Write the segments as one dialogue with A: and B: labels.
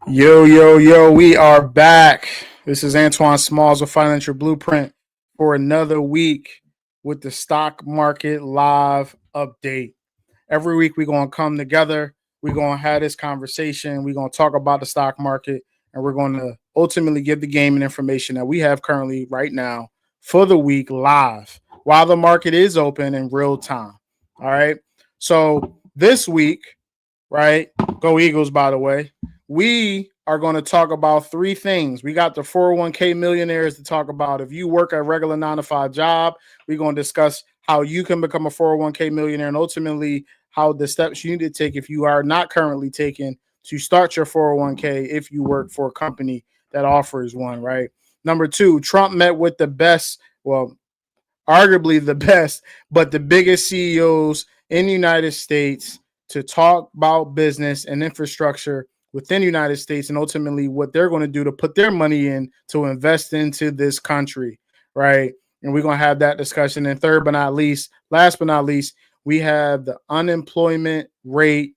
A: Yo, yo, yo, we are back. This is Antoine Smalls with Financial Blueprint for another week with the stock market live update. Every week we're going to come together. We're going to have this conversation. We're going to talk about the stock market, and we're going to ultimately give the game and information that we have currently right now for the week live while the market is open in real time. All right. So this week, right? Go Eagles, by the way. We are going to talk about three things. We got the 401k millionaires to talk about. If you work a regular 9-to-5 job, we're going to discuss how you can become a 401k millionaire and ultimately how the steps you need to take if you are not currently taking to start your 401k if you work for a company that offers one, right? Number two, Trump met with the best, well, arguably the best, but the biggest CEOs in the United States to talk about business and infrastructure within the United States and ultimately what they're going to do to put their money in to invest into this country, right? And we're going to have that discussion. And third but not least, last but not least, we have the unemployment rate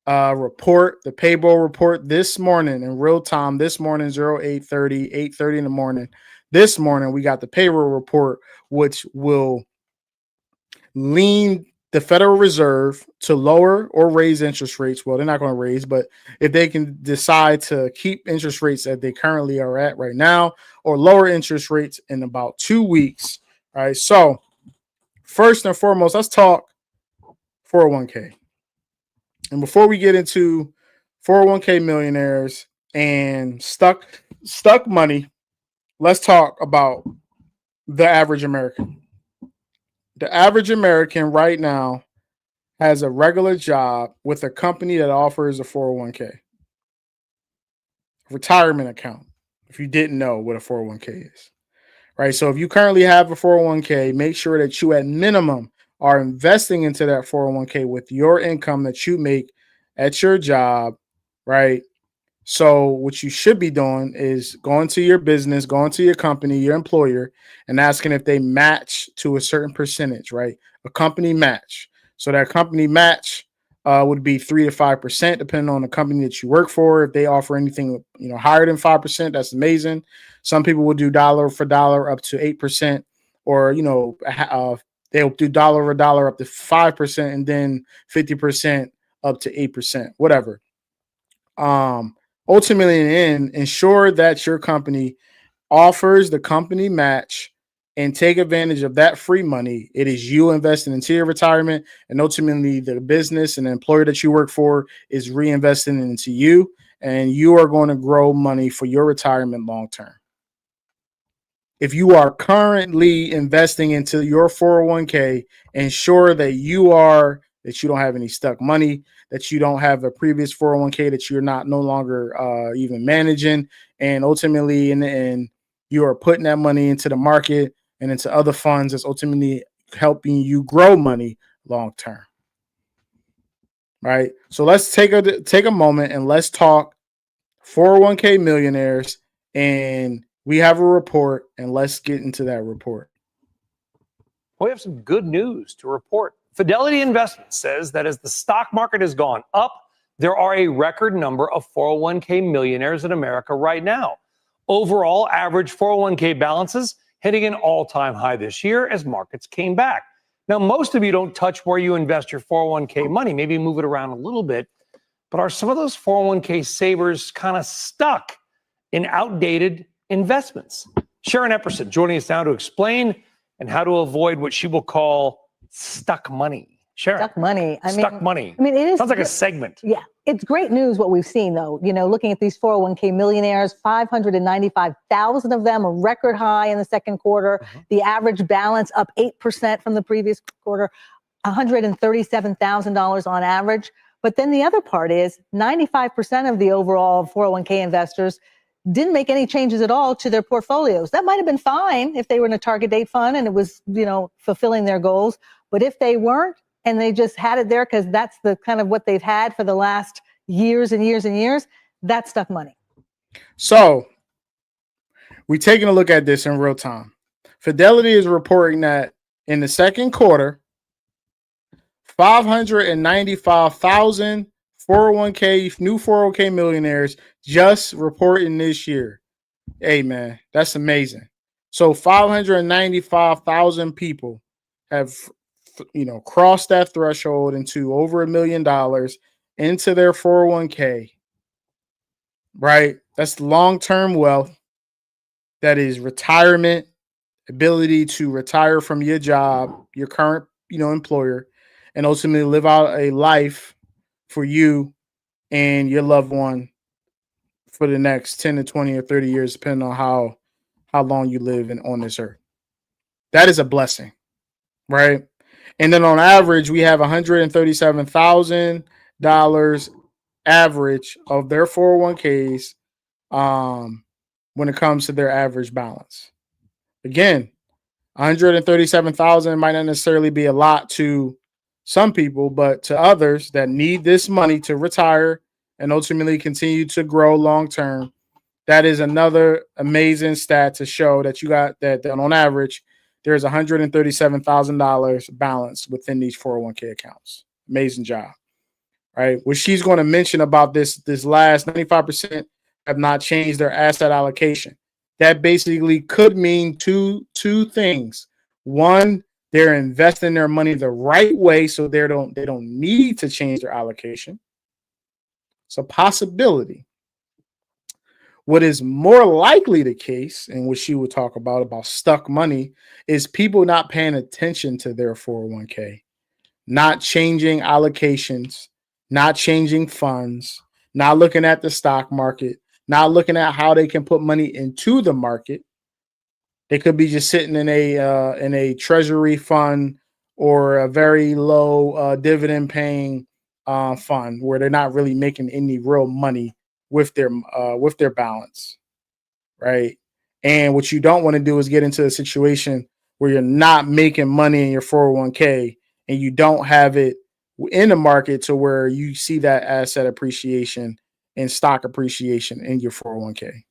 A: report, the payroll report this morning in real time. This morning, 08:30, 8:30 in the morning. This morning, we got the payroll report, which will lean the Federal Reserve to lower or raise interest rates. Well, they're not going to raise, but if they can decide to keep interest rates that they currently are at right now or lower interest rates in about 2 weeks. All right. So first and foremost, let's talk 401k. And before we get into 401k millionaires and stuck money, let's talk about the average American. The average American right now has a regular job with a company that offers a 401k, retirement account, if you didn't know what a 401k is, right? So if you currently have a 401k, make sure that you at minimum are investing into that 401k with your income that you make at your job, right? So what you should be doing is going to your business, going to your company, your employer, and asking if they match to a certain percentage, right? A company match. So that company match would be 3 to 5%, depending on the company that you work for. If they offer anything, higher than 5%, that's amazing. Some people will do dollar for dollar up to 8%, or they'll do dollar for dollar up to 5%, and then 50% up to 8%, whatever. Ultimately, ensure that your company offers the company match and take advantage of that free money. It is you investing into your retirement, and ultimately the business and the employer that you work for is reinvesting into you, and you are going to grow money for your retirement long term. If you are currently investing into your 401k, ensure that you don't have any stuck money, that you don't have a previous 401k that you're no longer even managing, and ultimately in the end, you are putting that money into the market and into other funds that's ultimately helping you grow money long term. Right. So let's take a moment and let's talk 401k millionaires, and we have a report, and let's get into that report.
B: We have some good news to report. Fidelity Investments says that as the stock market has gone up, there are a record number of 401k millionaires in America right now. Overall, average 401k balances hitting an all-time high this year as markets came back. Now, most of you don't touch where you invest your 401k money, maybe move it around a little bit, but are some of those 401k savers kind of stuck in outdated investments? Sharon Epperson joining us now to explain and how to avoid what she will call stuck money. Sharon.
C: Stuck money.
B: Stuck money.
C: I mean, it is.
B: Sounds like a segment.
C: Yeah. It's great news what we've seen, though. Looking at these 401k millionaires, 595,000 of them, a record high in the second quarter. Mm-hmm. The average balance up 8% from the previous quarter, $137,000 on average. But then the other part is 95% of the overall 401k investors didn't make any changes at all to their portfolios. That might have been fine if they were in a target date fund and it was, fulfilling their goals. But if they weren't, and they just had it there because that's the kind of what they've had for the last years and years and years, that's stuck money.
A: So we're taking a look at this in real time. Fidelity is reporting that in the second quarter, 595,000 401k, new 401k millionaires just reporting this year. Hey, man, that's amazing. So 595,000 people have, crossed that threshold into over $1 million into their 401k, right? That's long-term wealth. That is retirement, ability to retire from your job, your current, employer, and ultimately live out a life for you and your loved one for the next 10 to 20 or 30 years, depending on how long you live on this earth. That is a blessing, right? And then on average, we have $137,000 average of their 401ks when it comes to their average balance. Again, 137,000 might not necessarily be a lot to some people, but to others that need this money to retire and ultimately continue to grow long term, that is another amazing stat to show that you got that on average, there's $137,000 balance within these 401k accounts. Amazing job, right? What she's going to mention about this last 95% have not changed their asset allocation. That basically could mean two things. One, they're investing their money the right way, so they don't need to change their allocation. It's a possibility. What is more likely the case, and what she would talk about stuck money, is people not paying attention to their 401k, not changing allocations, not changing funds, not looking at the stock market, not looking at how they can put money into the market. They could be just sitting in a treasury fund or a very low dividend paying fund where they're not really making any real money with their balance, right? And what you don't want to do is get into a situation where you're not making money in your 401k and you don't have it in the market to where you see that asset appreciation and stock appreciation in your 401k.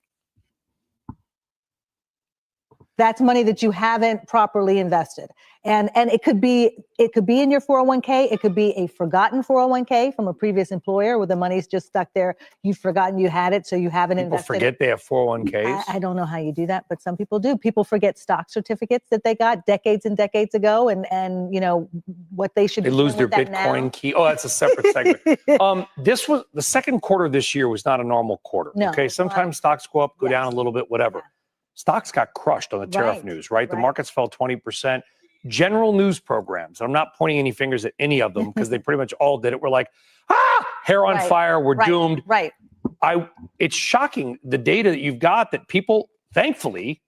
C: That's money that you haven't properly invested. And it could be in your 401k. It could be a forgotten 401k from a previous employer where the money's just stuck there. You've forgotten you had it, so you haven't invested.
B: People forget they have 401ks.
C: I don't know how you do that, but some people do. People forget stock certificates that they got decades and decades ago, and what they should.
B: They lose their Bitcoin key. Oh, that's a separate segment. This was the second quarter of this year was not a normal quarter.
C: No,
B: okay, sometimes stocks go up, go down a little bit, whatever. Yeah. Stocks got crushed on the tariff news, right? The markets fell 20%. General news programs, I'm not pointing any fingers at any of them because they pretty much all did it. We're like, hair on fire, we're doomed.
C: Right.
B: It's shocking, the data that you've got, that people, thankfully,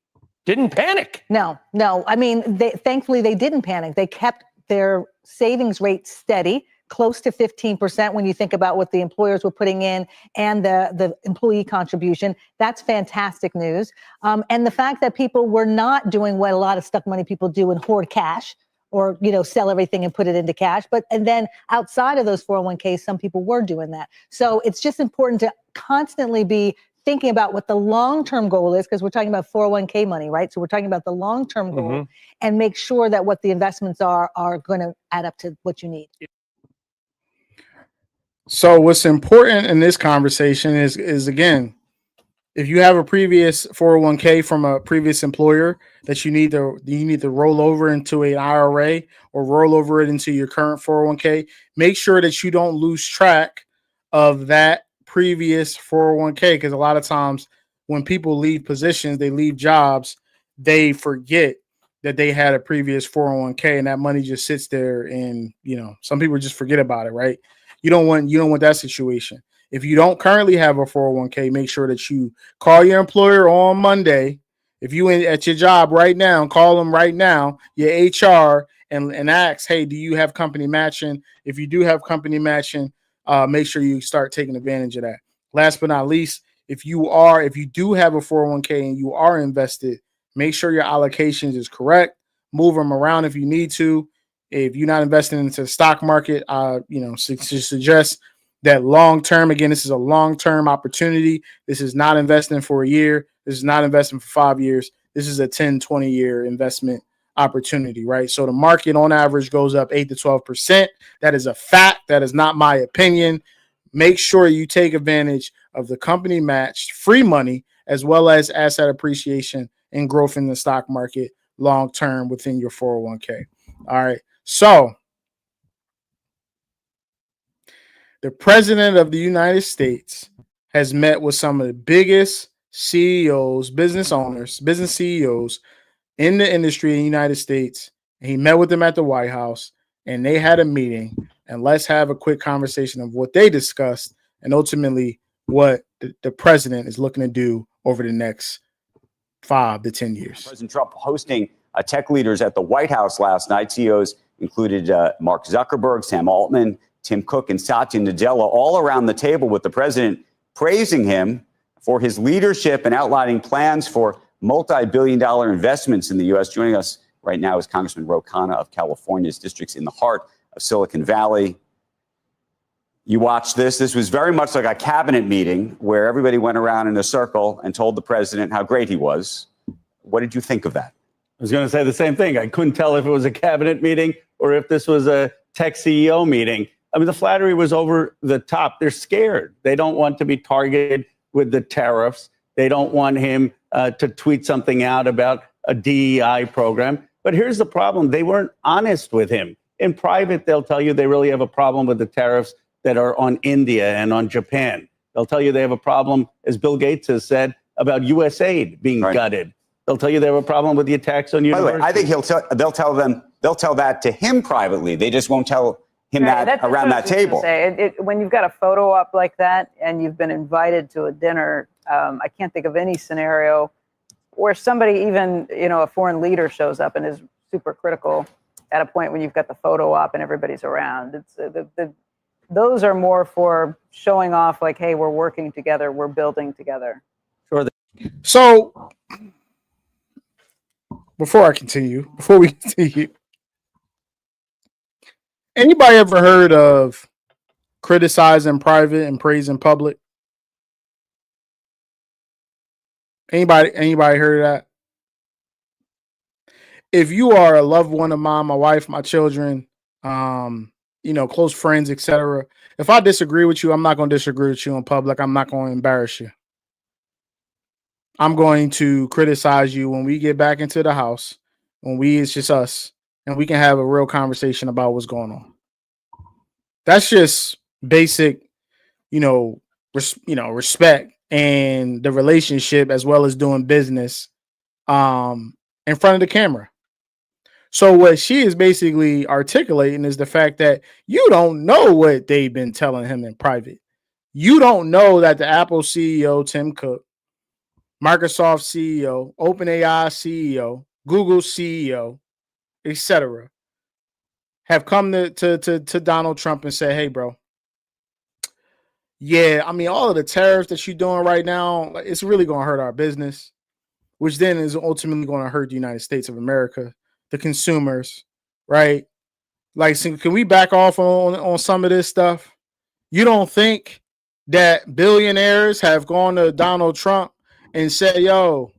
B: didn't panic.
C: No. I mean, thankfully, they didn't panic. They kept their savings rate steady, close to 15% when you think about what the employers were putting in and the employee contribution. That's fantastic news. And the fact that people were not doing what a lot of stuck money people do and hoard cash or, sell everything and put it into cash. And then outside of those 401ks, some people were doing that. So it's just important to constantly be thinking about what the long-term goal is, because we're talking about 401k money, right? So we're talking about the long-term goal and make sure that what the investments are going to add up to what you need.
A: So what's important in this conversation is again, if you have a previous 401k from a previous employer that you need to roll over into an IRA or roll over it into your current 401k, make sure that you don't lose track of that previous 401k, because a lot of times when people leave positions, they leave jobs, they forget that they had a previous 401k and that money just sits there, and some people just forget about it, right? You don't want that situation. If you don't currently have a 401k, make sure that you call your employer on Monday. If you at your job right now, call them right now, your HR, and ask, hey, do you have company matching? If you do have company matching, make sure you start taking advantage of that. Last but not least, if you do have a 401k and you are invested, make sure your allocations is correct. Move them around if you need to. If you're not investing into the stock market, suggest that long-term, again, this is a long-term opportunity. This is not investing for a year. This is not investing for 5 years. This is a 10, 20-year investment opportunity, right? So the market on average goes up 8 to 12%. That is a fact. That is not my opinion. make sure you take advantage of the company matched free money as well as asset appreciation and growth in the stock market long term within your 401k. All right. So the president of the United States has met with some of the biggest CEOs, business owners, business CEOs in the industry in the United States. And he met with them at the White House and they had a meeting. And let's have a quick conversation of what they discussed and ultimately what the president is looking to do over the next 5 to 10 years.
D: President Trump hosting tech leaders at the White House last night. CEOs included Mark Zuckerberg, Sam Altman, Tim Cook, and Satya Nadella, all around the table with the president praising him for his leadership and outlining plans for multi-billion-dollar investments in the U.S. Joining us right now is Congressman Ro Khanna of California's districts in the heart of Silicon Valley. You watched this. This was very much like a cabinet meeting where everybody went around in a circle and told the president how great he was. What did you think of that?
E: I was going to say the same thing. I couldn't tell if it was a cabinet meeting or if this was a tech CEO meeting. I mean, the flattery was over the top. They're scared. They don't want to be targeted with the tariffs. They don't want him to tweet something out about a DEI program. But here's the problem. They weren't honest with him. In private, they'll tell you they really have a problem with the tariffs that are on India and on Japan. They'll tell you they have a problem, as Bill Gates has said, about USAID being gutted. They'll tell you they have a problem with the attacks on universities.
D: By the way, I think they'll tell that to him privately. They just won't tell him that around that table.
F: When you've got a photo op like that and you've been invited to a dinner, I can't think of any scenario where somebody, even a foreign leader, shows up and is super critical at a point when you've got the photo op and everybody's around. It's those are more for showing off, like, hey, we're working together, we're building together.
E: Sure.
A: So before we continue, anybody ever heard of criticize in private and praise in public? Anybody heard of that? If you are a loved one of mine, my wife, my children, close friends, etc. If I disagree with you, I'm not going to disagree with you in public. I'm not going to embarrass you. I'm going to criticize you when we get back into the house, it's just us, and we can have a real conversation about what's going on. That's just basic, respect and the relationship, as well as doing business in front of the camera. So what she is basically articulating is the fact that you don't know what they've been telling him in private. You don't know that the Apple CEO, Tim Cook, Microsoft CEO, OPENAI CEO, Google CEO, etc., have come to Donald Trump and said, hey, bro, yeah, I mean, all of the tariffs that you're doing right now, it's really going to hurt our business, which then is ultimately going to hurt the United States of America, the consumers, right? Like, so can we back off on some of this stuff? You don't think that billionaires have gone to Donald Trump and said, yo,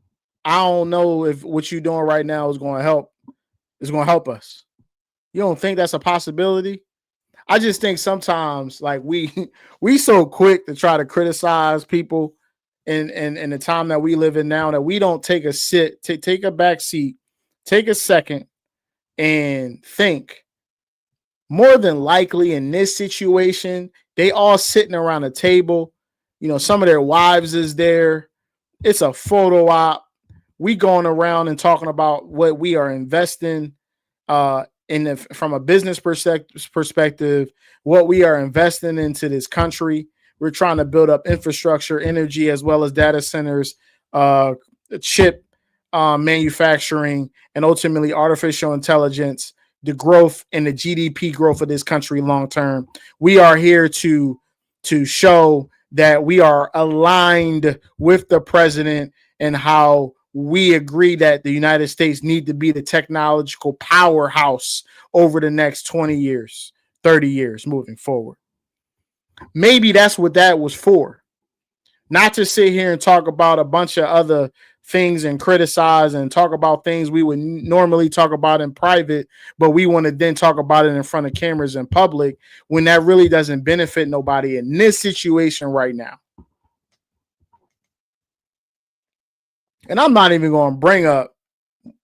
A: I don't know if what you're doing right now is going to help us. You don't think that's a possibility? I just think sometimes, like, we so quick to try to criticize people in the time that we live in now, that we don't take a back seat, take a second and think. More than likely in this situation, they all sitting around a table. Some of their wives is there. It's a photo op. We going around and talking about what we are investing from a business perspective, what we are investing into this country. We're trying to build up infrastructure, energy, as well as data centers, chip manufacturing, and ultimately artificial intelligence, the growth and the GDP growth of this country long term. We are here to show that we are aligned with the president and how we agree that the United States need to be the technological powerhouse over the next 20 years, 30 years moving forward. Maybe that's what that was for. Not to sit here and talk about a bunch of other things and criticize and talk about things we would normally talk about in private, but we want to then talk about it in front of cameras in public when that really doesn't benefit nobody in this situation right now. And I'm not even going to bring up,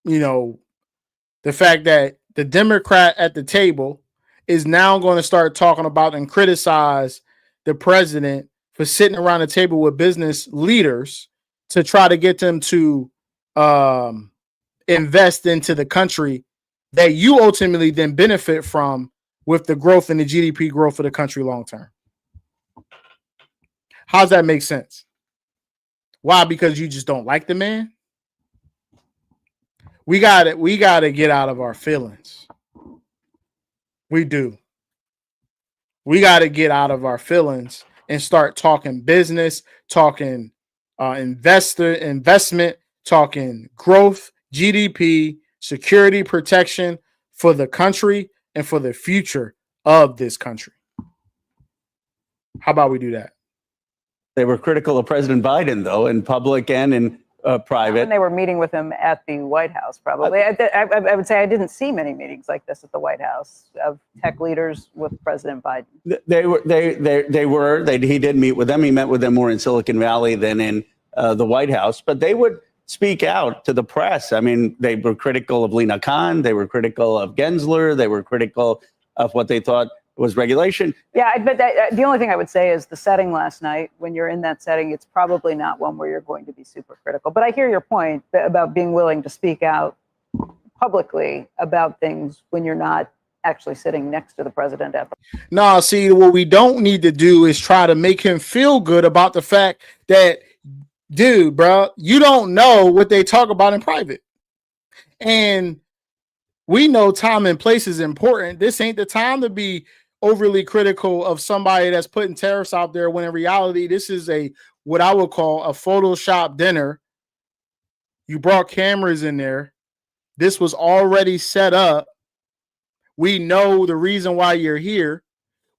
A: the fact that the Democrat at the table is now going to start talking about and criticize the president for sitting around the table with business leaders to try to get them to invest into the country that you ultimately then benefit from with the growth and the GDP growth of the country long term. How's that make sense? Why? Because you just don't like the man? We got to get out of our feelings. We do. We got to get out of our feelings and start talking business, talking investment, talking growth, GDP, security, protection for the country and for the future of this country. How about we do that?
E: They were critical of President Biden, though, in public and in private.
F: When they were meeting with him at the White House, probably. I would say I didn't see many meetings like this at the White House of tech leaders with President Biden.
E: He did meet with them. He met with them more in Silicon Valley than in the White House. But they would speak out to the press. I mean, they were critical of Lina Khan. They were critical of Gensler. They were critical of what they thought was regulation.
F: Yeah, but the only thing I would say is the setting last night, when you're in that setting, it's probably not one where you're going to be super critical. But I hear your point about being willing to speak out publicly about things when you're not actually sitting next to the president.
A: No, see, what we don't need to do is try to make him feel good about the fact that, dude, bro, you don't know what they talk about in private. And we know time and place is important. This ain't the time to be overly critical of somebody that's putting tariffs out there when in reality, this is what I would call a Photoshop dinner. You brought cameras in there. This was already set up. We know the reason why you're here.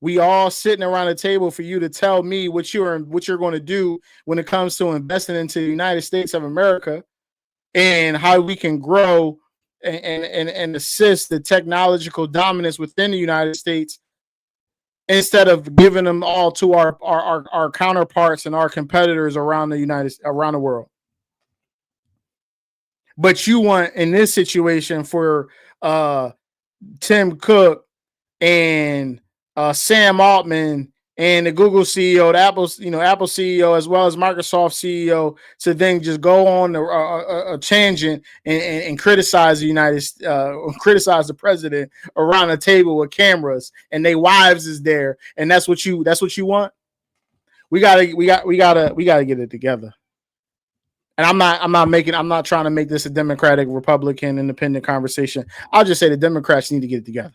A: We all sitting around the table for you to tell me what you're going to do when it comes to investing into the United States of America and how we can grow and assist the technological dominance within the United States instead of giving them all to our counterparts and our competitors around the world. But you want in this situation for Tim Cook and Sam Altman and the Google CEO, the Apple CEO, as well as Microsoft CEO, to then just go on a tangent and criticize criticize the president around a table with cameras and their wives is there, and that's what you want. We gotta get it together. And I'm not trying to make this a Democratic, Republican, independent conversation. I'll just say the Democrats need to get it together.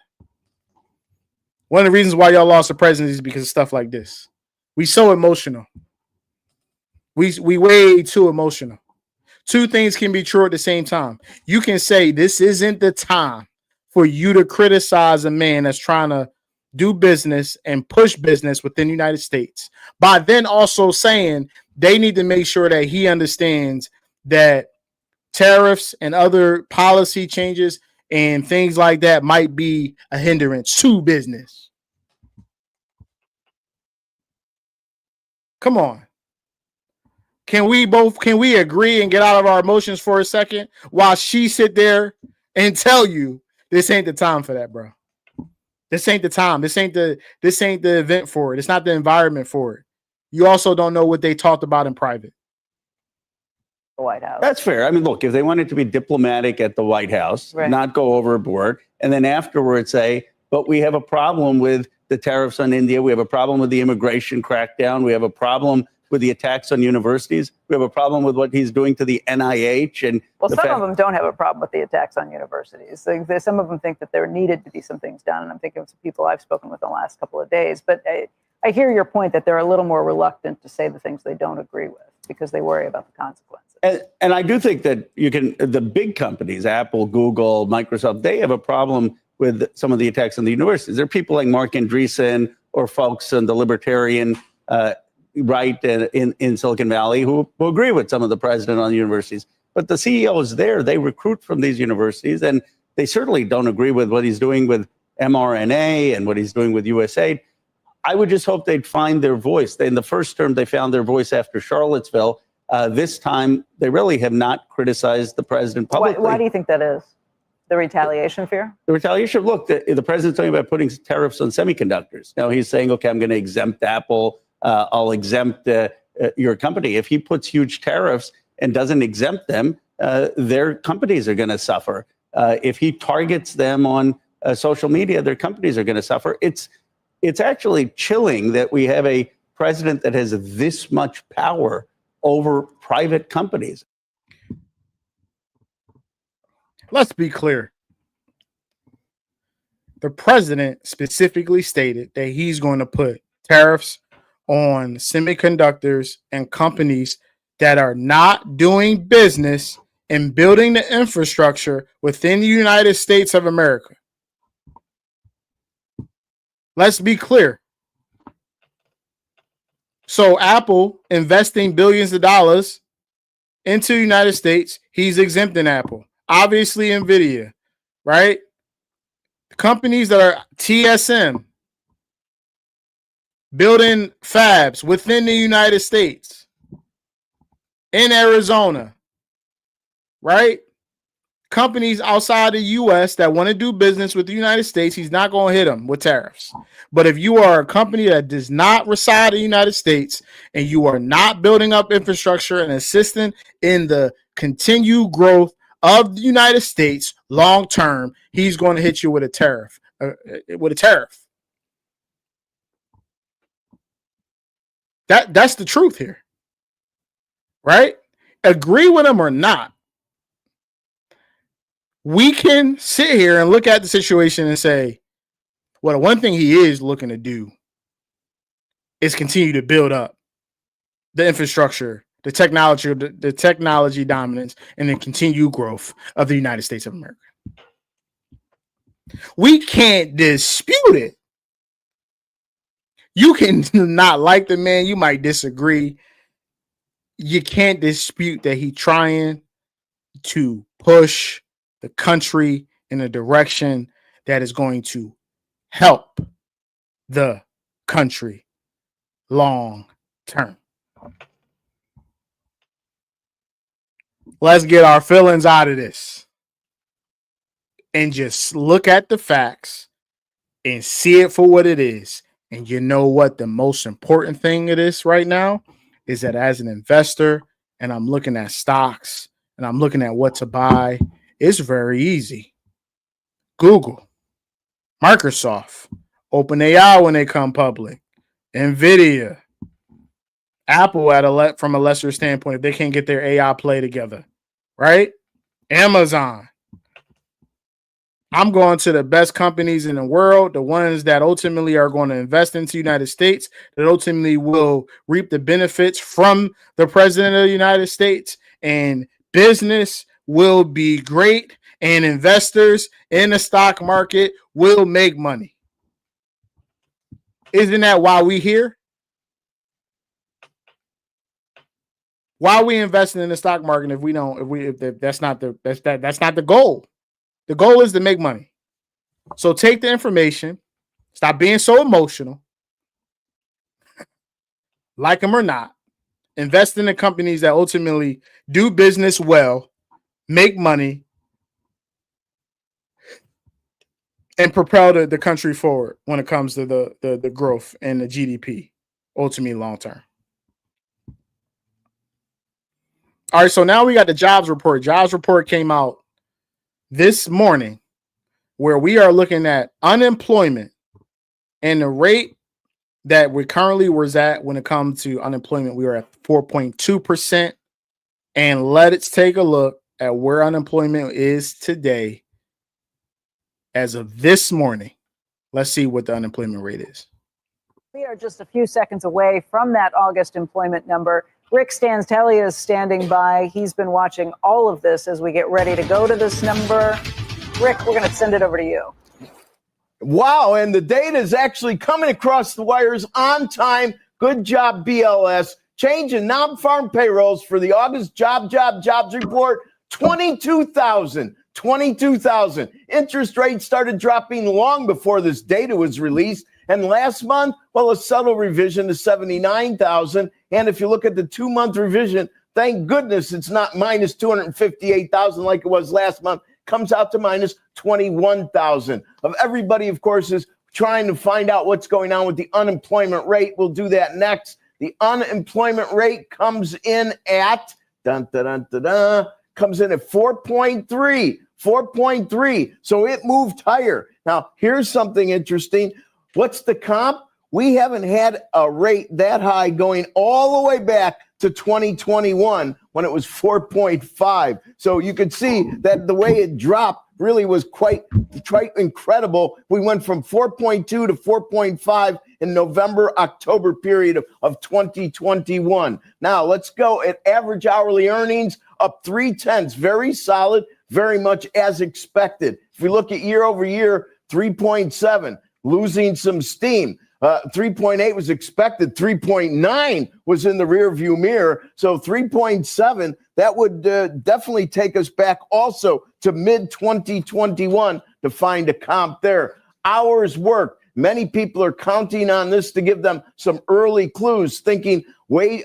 A: One of the reasons why y'all lost the presidency is because of stuff like this. We so emotional. We way too emotional. Two things can be true at the same time. You can say this isn't the time for you to criticize a man that's trying to do business and push business within the United States, by then also saying they need to make sure that he understands that tariffs and other policy changes and things like that might be a hindrance to business. Come on. Can we agree and get out of our emotions for a second while she sit there and tell you this ain't the time for that, bro? This ain't the time. This ain't the event for it. It's not the environment for it. You also don't know what they talked about in private.
F: The White House.
E: That's fair. I mean, look, if they wanted to be diplomatic at the White House, right, not go overboard, and then afterwards say, but we have a problem with the tariffs on India. We have a problem with the immigration crackdown. We have a problem with the attacks on universities. We have a problem with what he's doing to the NIH. And
F: some of them don't have a problem with the attacks on universities. Some of them think that there needed to be some things done. And I'm thinking of some people I've spoken with in the last couple of days. But I hear your point that they're a little more reluctant to say the things they don't agree with because they worry about the consequences.
E: And I do think that the big companies, Apple, Google, Microsoft, they have a problem with some of the attacks on the universities. There are people like Mark Andreessen or folks on the libertarian right in Silicon Valley who agree with some of the president on the universities. but the CEOs there, they recruit from these universities, and they certainly don't agree with what he's doing with mRNA and what he's doing with USAID. I would just hope they'd find their voice. In the first term, they found their voice after Charlottesville. This time, they really have not criticized the president publicly.
F: Why do you think that is? The retaliation fear?
E: The retaliation, look, the president's talking about putting tariffs on semiconductors. Now he's saying, okay, I'm going to exempt Apple. I'll exempt your company. If he puts huge tariffs and doesn't exempt them, their companies are going to suffer. If he targets them on social media, their companies are going to suffer. It's actually chilling that we have a president that has this much power over private companies.
A: Let's be clear. The president specifically stated that he's going to put tariffs on semiconductors and companies that are not doing business and building the infrastructure within the United States of America. Let's be clear. So Apple investing billions of dollars into the United States, he's exempting Apple. Obviously, NVIDIA, right? Companies that are TSM, building fabs within the United States, in Arizona, right? Companies outside the U.S. that want to do business with the United States, he's not going to hit them with tariffs. But if you are a company that does not reside in the United States and you are not building up infrastructure and assisting in the continued growth of the United States long term, he's going to hit you with a tariff. That's the truth here, right? Agree with him or not, we can sit here and look at the situation and say, well, the one thing he is looking to do is continue to build up the infrastructure, the technology dominance, and the continued growth of the United States of America. We can't dispute it. You can not like the man. You might disagree. You can't dispute that he's trying to push the country in a direction that is going to help the country long term. Let's get our feelings out of this and just look at the facts and see it for what it is. And you know what the most important thing of this right now is, that as an investor, and I'm looking at stocks and I'm looking at what to buy, it's very easy. Google, Microsoft, OpenAI when they come public, NVIDIA, Apple from a lesser standpoint if they can't get their AI play together, right? Amazon. I'm going to the best companies in the world, the ones that ultimately are going to invest into the United States, that ultimately will reap the benefits from the president of the United States, and business will be great, and investors in the stock market will make money. Isn't that why we here? Why are we investing in the stock market if that's not the goal? The goal is to make money. So take the information, stop being so emotional, like them or not, invest in the companies that ultimately do business well, make money, and propel the country forward when it comes to the growth and the GDP, ultimately long term. All right, so now we got the jobs report. Jobs report came out this morning, where we are looking at unemployment and the rate that we currently was at when it comes to unemployment. We are at 4.2%. And let's take a look at where unemployment is today as of this morning. Let's see what the unemployment rate is.
F: We are just a few seconds away from that August employment number. Rick Stanzelia is standing by. He's been watching all of this as we get ready to go to this number. Rick, we're going to send it over to you.
G: Wow, and the data is actually coming across the wires on time. Good job, BLS. Change in non-farm payrolls for the August jobs report, 22,000. 22,000. Interest rates started dropping long before this data was released. And last month, well, a subtle revision to 79,000. And if you look at the 2-month revision, thank goodness it's not minus 258,000 like it was last month. Comes out to minus 21,000. Of everybody, of course, is trying to find out what's going on with the unemployment rate. We'll do that next. The unemployment rate comes in at comes in at 4.3. 4.3. So it moved higher. Now, here's something interesting. What's the comp? We haven't had a rate that high going all the way back to 2021 when it was 4.5. So you could see that the way it dropped really was quite incredible. We went from 4.2 to 4.5 in November-October period of 2021. Now let's go at average hourly earnings up 0.3, very solid, very much as expected. If we look at year over year, 3.7, losing some steam. 3.8 was expected. 3.9 was in the rear view mirror. So 3.7, that would definitely take us back also to mid 2021 to find a comp there. Hours worked. Many people are counting on this to give them some early clues, thinking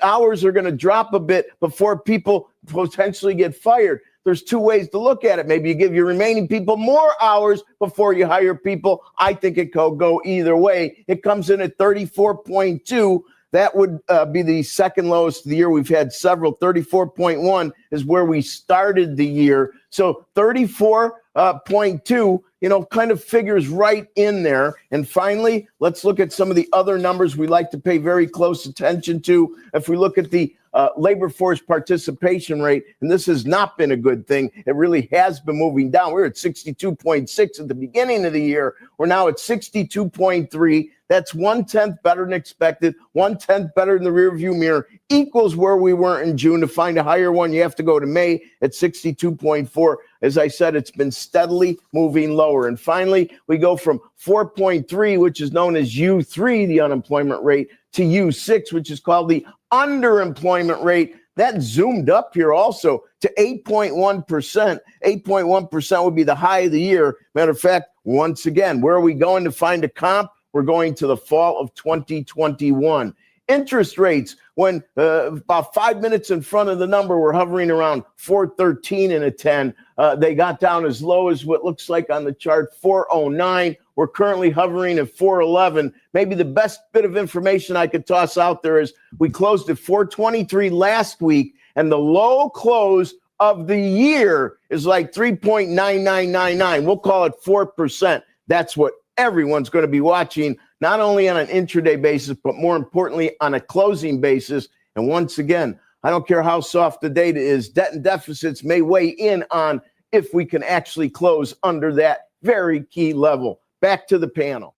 G: hours are going to drop a bit before people potentially get fired. There's two ways to look at it. Maybe you give your remaining people more hours before you hire people. I think it could go either way. It comes in at 34.2. That would be the second lowest of the year. We've had several. 34.1 is where we started the year. So 34.2, kind of figures right in there. And finally, let's look at some of the other numbers we like to pay very close attention to. If we look at the labor force participation rate, and this has not been a good thing. It really has been moving down. We were at 62.6 at the beginning of the year. We're now at 62.3. That's 1/10 better than expected, 1/10 better than the rearview mirror, equals where we were in June. To find a higher one, you have to go to May at 62.4. As I said, it's been steadily moving lower. And finally, we go from 4.3, which is known as U3, the unemployment rate, to U6, which is called the underemployment rate. That zoomed up here also to 8.1%. 8.1% would be the high of the year. Matter of fact, once again, where are we going to find a comp? We're going to the fall of 2021. Interest rates, when about 5 minutes in front of the number, we're hovering around 4.13 and a 10. They got down as low as what looks like on the chart, 4.09. We're currently hovering at 4.11. Maybe the best bit of information I could toss out there is we closed at 4.23 last week, and the low close of the year is like 3.9999. We'll call it 4%. That's what everyone's going to be watching, not only on an intraday basis, but more importantly, on a closing basis. And once again, I don't care how soft the data is, debt and deficits may weigh in on if we can actually close under that very key level. Back to the panel.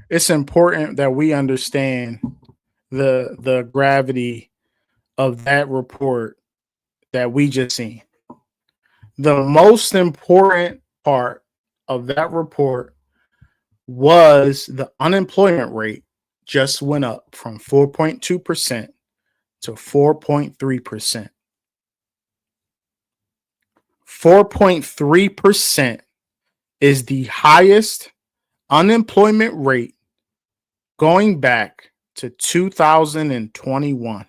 A: It's important that we understand the gravity of that report that we just seen. The most important part of that report was the unemployment rate just went up from 4.2% to 4.3%. 4.3% is the highest unemployment rate going back to 2021.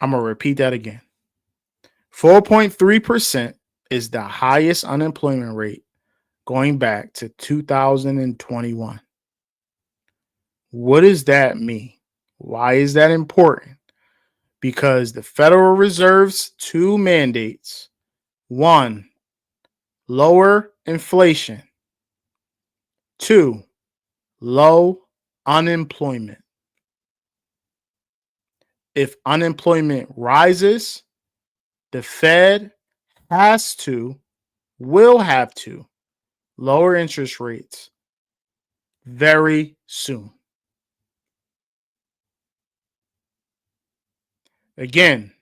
A: I'm going to repeat that again. 4.3% is the highest unemployment rate going back to 2021. What does that mean? Why is that important? Because the Federal Reserve's two mandates: one, lower inflation; two, low unemployment. If unemployment rises, the Fed will have to lower interest rates very soon. Again,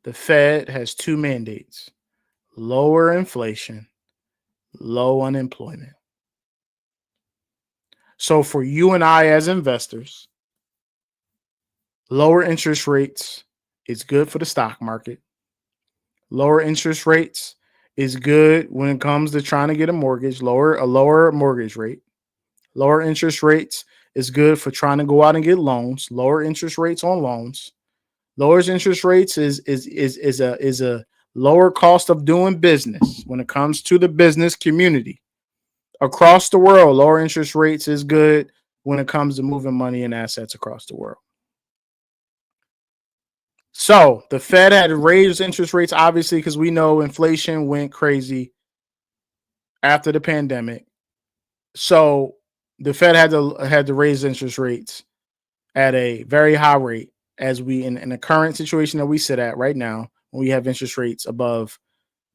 A: the Fed has two mandates: lower inflation, low unemployment. So for you and I as investors, lower interest rates is good for the stock market. Lower interest rates is good when it comes to trying to get a mortgage, a lower mortgage rate. Lower interest rates is good for trying to go out and get loans. Lower interest rates on loans. Lower interest rates is a lower cost of doing business when it comes to the business community. Across the world, lower interest rates is good when it comes to moving money and assets across the world. So the Fed had to raise interest rates, obviously, because we know inflation went crazy after the pandemic. So the Fed had to raise interest rates at a very high rate, as we in the current situation that we sit at right now, when we have interest rates above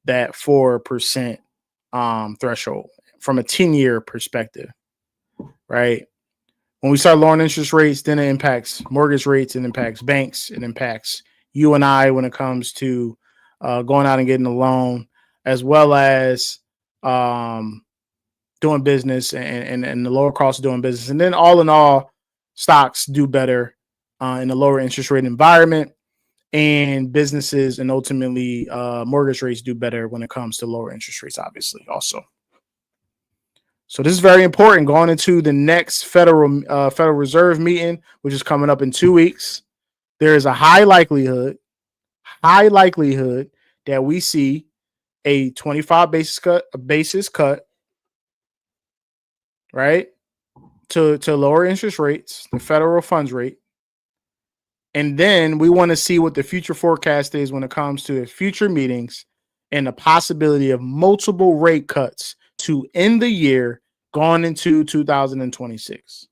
A: that 4% threshold from a 10-year perspective, right? When we start lowering interest rates, then it impacts mortgage rates, it impacts banks, it impacts you and I when it comes to going out and getting a loan, as well as doing business and the lower cost of doing business. And then all in all, stocks do better in a lower interest rate environment, and businesses and ultimately mortgage rates do better when it comes to lower interest rates, obviously, also. So this is very important going into the next Federal Reserve meeting, which is coming up in 2 weeks. There is a high likelihood that we see a 25 basis cut, right, to lower interest rates, the federal funds rate. And then we want to see what the future forecast is when it comes to future meetings and the possibility of multiple rate cuts to end the year going into 2026.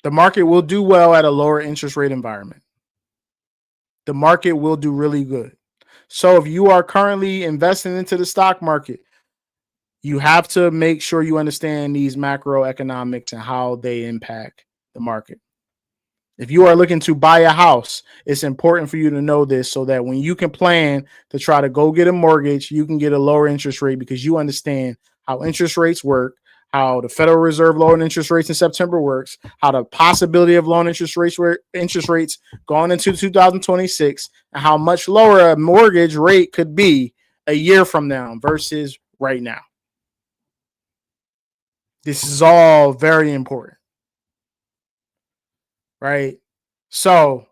A: The market will do well at a lower interest rate environment. The market will do really good. So if you are currently investing into the stock market, you have to make sure you understand these macroeconomics and how they impact the market. If you are looking to buy a house, it's important for you to know this so that when you can plan to try to go get a mortgage, you can get a lower interest rate because you understand how interest rates work, how the Federal Reserve lowered interest rates in September works, how the possibility of loan interest rates going into 2026, and how much lower a mortgage rate could be a year from now versus right now. This is all very important, right? So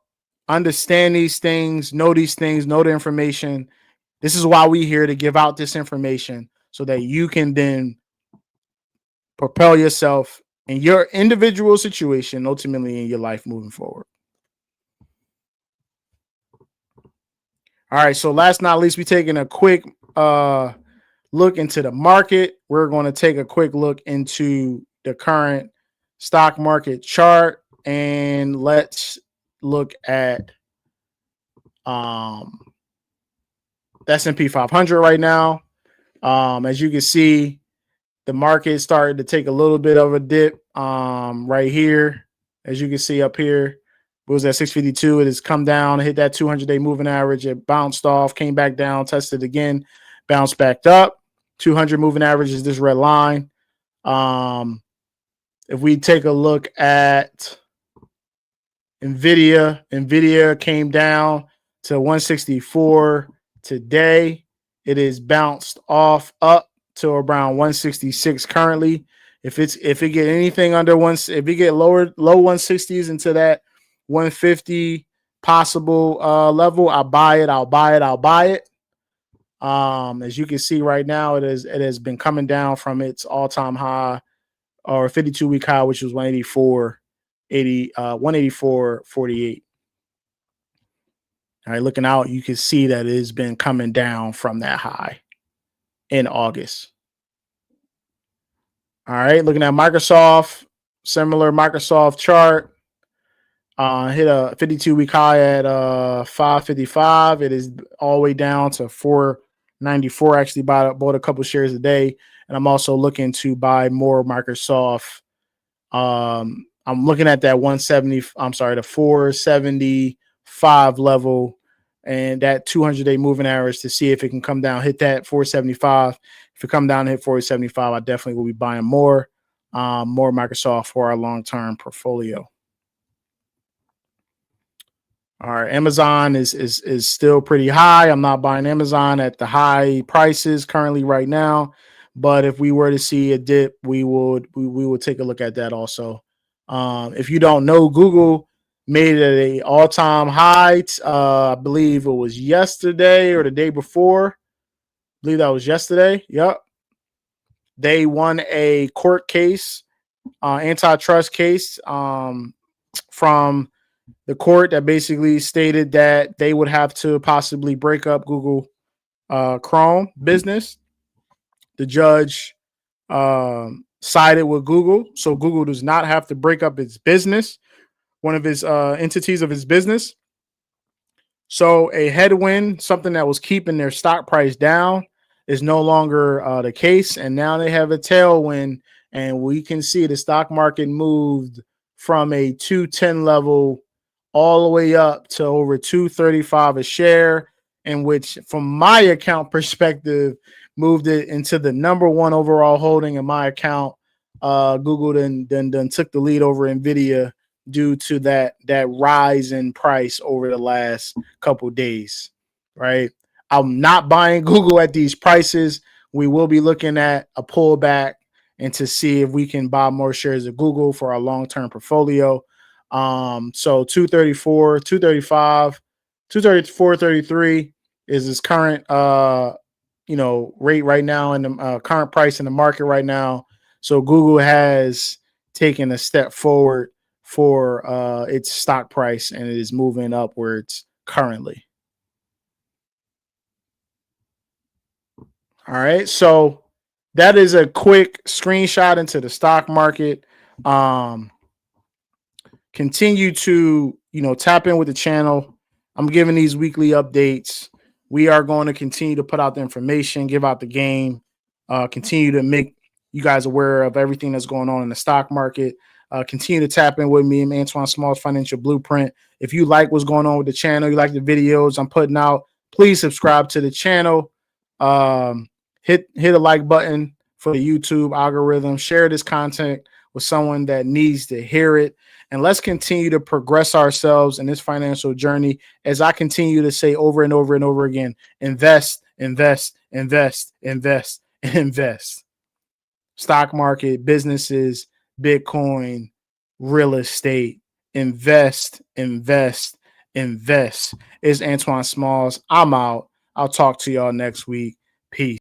A: understand these things, know the information. This is why we're here, to give out this information so that you can then propel yourself in your individual situation, ultimately in your life moving forward. All right, so last but not least, we're taking a quick look into the market. We're going to take a quick look into the current stock market chart, and let's look at S&P 500 right now. As you can see, the market started to take a little bit of a dip right here. As you can see up here, it was at 652. It has come down, hit that 200-day moving average. It bounced off, came back down, tested again, bounced back up. 200 moving average is this red line. If we take a look at NVIDIA came down to 164 today. It is bounced off up to around 166 currently. If it get anything under if it get low 160s into that 150 possible level, I'll buy it. As you can see right now, it has been coming down from its all-time high or 52-week high, which was 184.48. All right, looking out, you can see that it has been coming down from that high in August. All right, looking at Microsoft, similar Microsoft chart. Hit a 52-week high at 555. It is all the way down to 494. Actually, bought a couple shares a day, and I'm also looking to buy more Microsoft. I'm looking at that the 475 level and that 200-day moving average to see if it can come down, hit that 475. If it come down and hit 475, I definitely will be buying more Microsoft for our long-term portfolio. All right, Amazon is still pretty high. I'm not buying Amazon at the high prices currently right now, but if we were to see a dip, we would take a look at that also. If you don't know, Google made it an all-time high. I believe it was yesterday or the day before. I believe that was yesterday. Yep. They won a court case, antitrust case, from the court that basically stated that they would have to possibly break up Google Chrome business. The judge sided with Google, so Google does not have to break up its business, one of its entities of its business. So a headwind, something that was keeping their stock price down, is no longer the case, and now they have a tailwind, and we can see the stock market moved from a 210 level all the way up to over 235 a share, in which, from my account perspective, moved it into the number one overall holding in my account. Google then took the lead over Nvidia due to that rise in price over the last couple days, right? I'm not buying Google at these prices. We will be looking at a pullback and to see if we can buy more shares of Google for our long-term portfolio. So 234, 235, 234, 33 is his current rate right now, and the current price in the market right now. So Google has taken a step forward for its stock price, and it is moving upwards currently. All right, so that is a quick screenshot into the stock market. Continue to tap in with the channel. I'm giving these weekly updates. We are going to continue to put out the information, give out the game, continue to make you guys aware of everything that's going on in the stock market. Continue to tap in with me. I'm Antoine Small's Financial Blueprint. If you like what's going on with the channel, you like the videos I'm putting out, please subscribe to the channel. Hit a like button for the YouTube algorithm. Share this content with someone that needs to hear it. And let's continue to progress ourselves in this financial journey. As I continue to say over and over and over again, invest, invest, invest, invest, invest. Stock market, businesses, Bitcoin, real estate, invest, invest, invest. It's Antoine Smalls. I'm out. I'll talk to y'all next week. Peace.